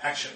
Action.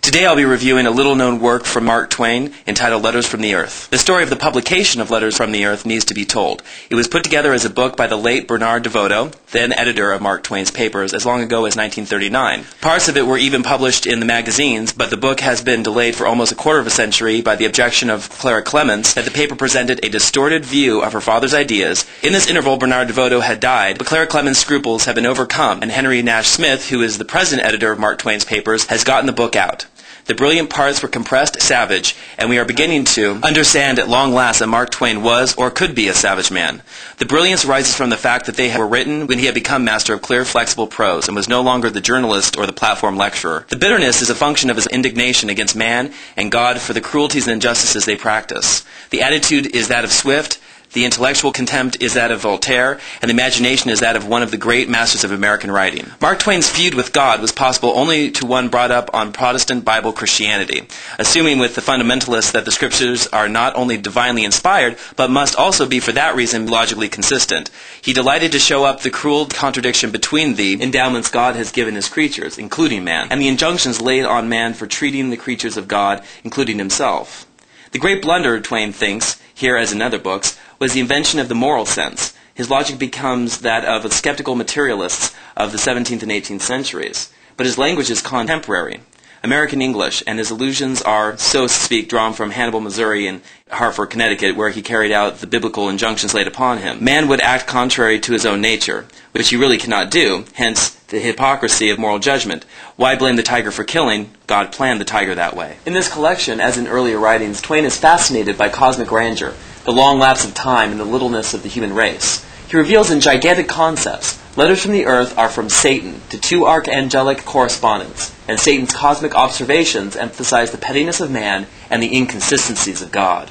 Today I'll be reviewing a little-known work from Mark Twain entitled Letters from the Earth. The story of the publication of Letters from the Earth needs to be told. It was put together as a book by the late Bernard DeVoto, then editor of Mark Twain's papers, as long ago as 1939. Parts of it were even published in the magazines, but the book has been delayed for almost a quarter of a century by the objection of Clara Clements that the paper presented a distorted view of her father's ideas. In this interval, Bernard DeVoto had died, but Clara Clements' scruples have been overcome, and Henry Nash Smith, who is the present editor of Mark Twain's papers, has gotten the book out. The brilliant parts were compressed, savage, and we are beginning to understand at long last that Mark Twain was or could be a savage man. The brilliance rises from the fact that they were written when he had become master of clear, flexible prose and was no longer the journalist or the platform lecturer. The bitterness is a function of his indignation against man and God for the cruelties and injustices they practice. The attitude is that of Swift. The intellectual contempt is that of Voltaire, and the imagination is that of one of the great masters of American writing. Mark Twain's feud with God was possible only to one brought up on Protestant Bible Christianity, assuming with the fundamentalists that the Scriptures are not only divinely inspired, but must also be for that reason logically consistent. He delighted to show up the cruel contradiction between the endowments God has given his creatures, including man, and the injunctions laid on man for treating the creatures of God, including himself. The great blunder, Twain thinks, here as in other books, was the invention of the moral sense. His logic becomes that of the skeptical materialists of the 17th and 18th centuries. But his language is contemporary, American English, and his allusions are, so to speak, drawn from Hannibal, Missouri and Hartford, Connecticut, where he carried out the biblical injunctions laid upon him. Man would act contrary to his own nature, which he really cannot do, hence the hypocrisy of moral judgment. Why blame the tiger for killing? God planned the tiger that way. In this collection, as in earlier writings, Twain is fascinated by cosmic grandeur, the long lapse of time, and the littleness of the human race. He reveals in gigantic concepts. Letters from the Earth are from Satan to two archangelic correspondents, and Satan's cosmic observations emphasize the pettiness of man and the inconsistencies of God.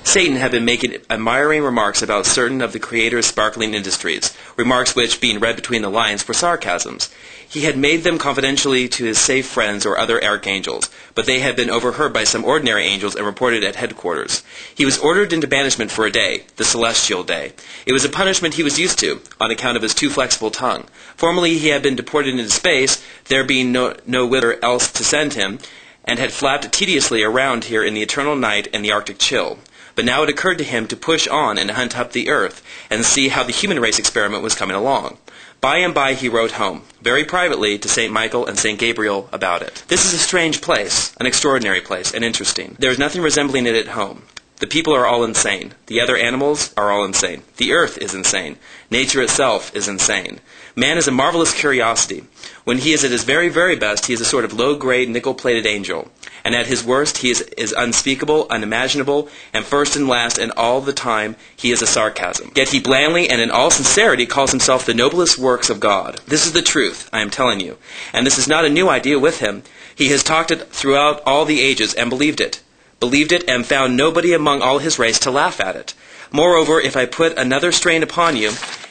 Satan had been making admiring remarks about certain of the Creator's sparkling industries, remarks which, being read between the lines, were sarcasms. He had made them confidentially to his safe friends or other archangels, but they had been overheard by some ordinary angels and reported at headquarters. He was ordered into banishment for a day, the celestial day. It was a punishment he was used to, on account of his too flexible tongue. Formerly he had been deported into space, there being no whither else to send him, and had flapped tediously around here in the eternal night and the Arctic chill. But now it occurred to him to push on and hunt up the earth and see how the human race experiment was coming along. By and by he wrote home, very privately, to St. Michael and St. Gabriel about it. This is a strange place, an extraordinary place, and interesting. There is nothing resembling it at home. The people are all insane. The other animals are all insane. The earth is insane. Nature itself is insane. Man is a marvelous curiosity. When he is at his very, very best, he is a sort of low-grade, nickel-plated angel. And at his worst, he is unspeakable, unimaginable, and first and last, and all the time, he is a sarcasm. Yet he blandly and in all sincerity calls himself the noblest works of God. This is the truth, I am telling you. And this is not a new idea with him. He has talked it throughout all the ages and believed it. Believed it and found nobody among all his race to laugh at it. Moreover, if I put another strain upon you,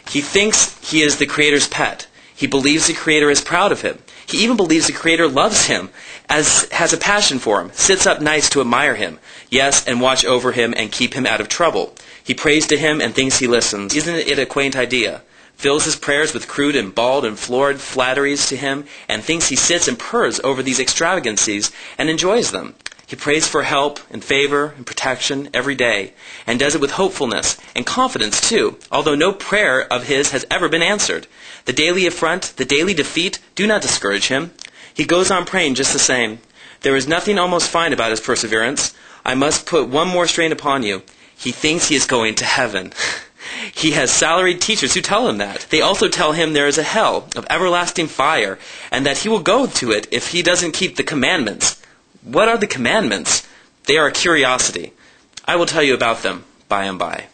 he thinks he is the Creator's pet. He believes the Creator is proud of him. He even believes the Creator loves him, has a passion for him, sits up nights to admire him, yes, and watch over him and keep him out of trouble. He prays to him and thinks he listens. Isn't it a quaint idea? Fills his prayers with crude and bald and florid flatteries to him, and thinks he sits and purrs over these extravagancies and enjoys them. He prays for help and favor and protection every day, and does it with hopefulness and confidence too, although no prayer of his has ever been answered. The daily affront, the daily defeat, do not discourage him. He goes on praying just the same. There is nothing almost fine about his perseverance. I must put one more strain upon you. He thinks he is going to heaven. He has salaried teachers who tell him that. They also tell him there is a hell of everlasting fire, and that he will go to it if he doesn't keep the commandments. What are the commandments? They are a curiosity. I will tell you about them by and by.